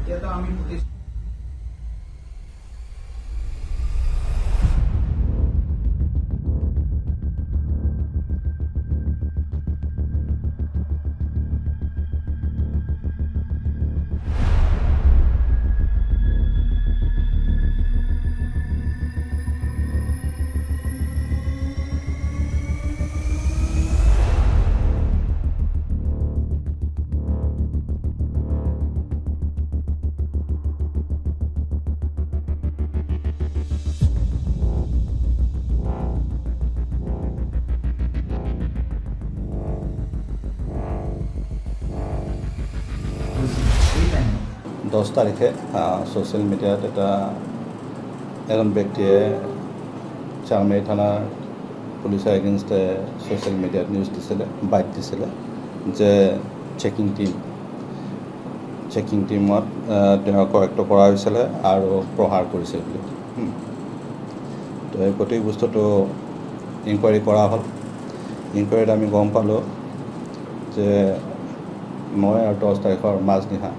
এতিয়াতো আমি 10 তাৰিখে ছ'চিয়েল মিডিয়াত এজন ব্যক্তিয়ে চালমাৰী থানাৰ পুলিচৰ এগেইনষ্টে ছ'চিয়েল মিডিয়াত নিউজ দিছিলে, বাইট দিছিলে যে চেকিং টিমত তেওঁক কৰেক্ট কৰা হৈছিলে আৰু প্ৰহাৰ কৰিছে বুলি। তো এই গোটেই বস্তুটো ইনকুৱাৰী কৰা হ'ল। ইনকুৱাৰীত আমি গম পালোঁ যে 9 আৰু 10 তাৰিখৰ মাজনিশা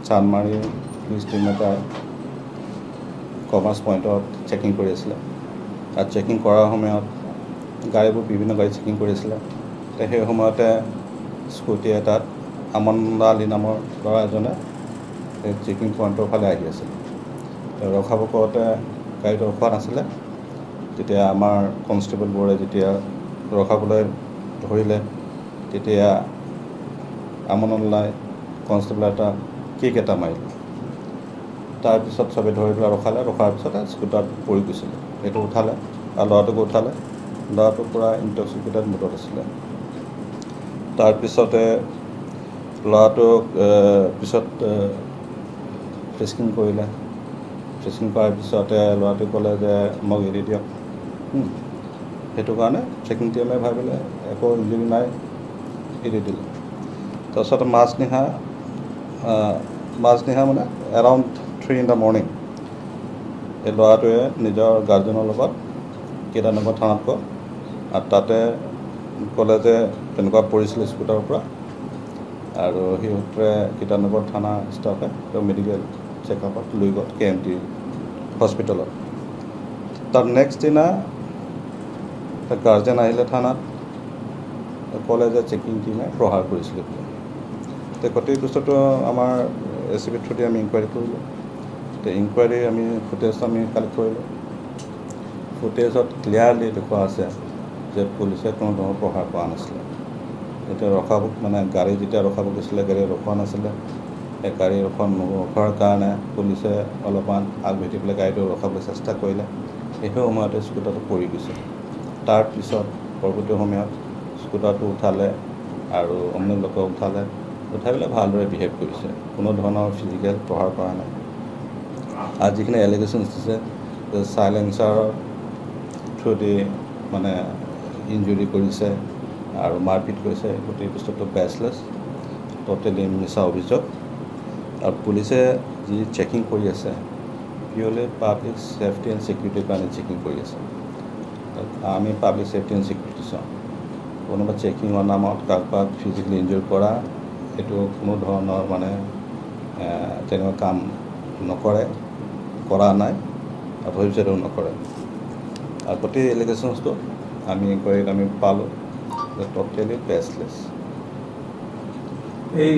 চানমাৰী পুলিচ টিম এটাই কমাৰ্চ পইণ্টত চেকিং কৰি আছিলে। তাত চেকিং কৰাৰ সময়ত গাড়ীবোৰ বিভিন্ন গাড়ী চেকিং কৰি আছিলে। সেই সময়তে স্কুটি এটাত আমন্দ আলী নামৰ ল'ৰা এজনে সেই চেকিং পইণ্টৰ ফালে আহি আছিল। ৰখাব কৰোঁতে গাড়ীটো ৰখোৱা নাছিলে। তেতিয়া আমাৰ কনষ্টেবলবোৰে যেতিয়া ৰখাবলৈ ধৰিলে, তেতিয়া আমন্লাই কনষ্টেবল এটা কিক এটা মাৰিলে। তাৰপিছত চবে ধৰি পেলাই ৰখাৰ পিছতে স্কুটাৰত পৰি গৈছিলে। সেইটো উঠালে আৰু ল'ৰাটোকো উঠালে। ল'ৰাটো পূৰা ইনটক্সিকেটেড মুডত আছিলে। তাৰপিছতে ল'ৰাটোক পিছত ফ্ৰিস্কিং কৰিলে। ফ্ৰিস্কিং কৰাৰ পিছতে ল'ৰাটোৱে ক'লে যে মোক এৰি দিয়ক। সেইটো কাৰণে চেকিং টিমে ভাবিলে একো ইঞ্জুৰি নাই, এৰি দিলে। তাৰপিছত মাজনিশা মানে এৰাউণ্ড 3 in the morning এই ল'ৰাটোৱে নিজৰ গাৰ্জেনৰ লগত কীৰ্তনগৰ থানাত গ'ল আৰু তাতে ক'লে যে তেনেকুৱা পৰিছিলে স্কুটাৰৰ পৰা, আৰু সেই সূত্ৰে কীৰ্তনগৰ থানা ষ্টাফে তেওঁ মেডিকেল চেকআপত লৈ গ'ল KMT হস্পিটেলত। তাৰ নেক্সট দিনা গাৰ্জেন আহিলে থানাত, ক'লে যে চেকিং টিমে প্ৰহাৰ কৰিছিলে বুলি। গোটেই বস্তুটো আমাৰ ACB থ্ৰুদি আমি ইনকুৱাৰী কৰিলোঁ। ইনকুৱাৰী আমি ফুটেজ কালেক্ট কৰিলোঁ। ফুটেজত ক্লিয়াৰলি দেখুওৱা আছে যে পুলিচে কোনো ধৰণৰ প্ৰহাৰ কৰা নাছিলে। এতিয়া গাড়ী যেতিয়া ৰখাব গৈছিলে, গাড়ী ৰখোৱা নাছিলে। সেই গাড়ী নৰখাৰ কাৰণে পুলিচে অলপমান আগবাঢ়ি পেলাই গাড়ীটো ৰখাবলৈ চেষ্টা কৰিলে। সেই সময়তে স্কুটাৰটো পৰি গৈছে। তাৰপিছত পৰৱৰ্তী সময়ত স্কুটাৰটো উঠালে আৰু অন্য লোকক উঠাই পেলাই ভালদৰে বিহেভ কৰিছে। কোনো ধৰণৰ ফিজিকেল প্ৰহাৰ কৰা নাই। আৰু যিখিনি এলিগেশ্যনছ দিছে যে চাইলেঞ্চাৰৰ থ্ৰুদি মানে ইঞ্জুৰি কৰিছে আৰু মাৰপিট কৰিছে, গোটেই বস্তুটো বেচলেছ, ট'টেলি মিছা অভিযোগ। আৰু পুলিচে যি চেকিং কৰি আছে পিয়ৰলি পাব্লিক ছেফটি এণ্ড ছিকিউৰিটিৰ কাৰণে চেকিং কৰি আছে। আমি পাব্লিক ছেফটি এণ্ড ছিকিউৰিটি চাওঁ। কোনোবা চেকিঙৰ নামত কাৰোবাক ফিজিকেলি ইনজুৰ কৰা, এইটো কোনো ধৰণৰ তেনেকুৱা কাম কৰা নাই আৰু ভৱিষ্যতেও নকৰে। আৰু গোটেই এলিগেশ্যনছটো আমি পালোঁ যে ট'টেলি বেচলেছ। এই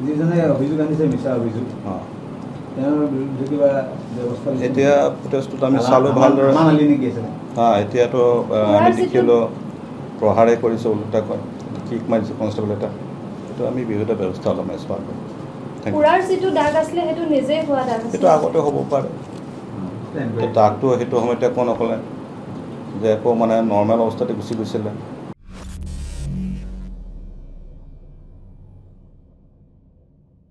যিজনে অভিযোগ আনিছে মিছা অভিযোগ, তেওঁৰ বিৰুদ্ধে কিবা ব্যৱস্থা এতিয়া ফুটেজটোত আমি চালোঁ ভালদৰে। এতিয়াতো আমি দেখিলোঁ প্ৰহাৰে কৰিছে, ওলোটাকৈ কিক মাৰিছে কনষ্টেবল এটা। সেইটো আমি বিহুত ব্যৱস্থা ল'ম এছপাৰ কৰোঁ। সেইটো আগতে হ'ব পাৰে। দাগটো সেইটো সময়তে একো নক'লে যে একো নৰ্মেল অৱস্থাতে গুচি গৈছিলে।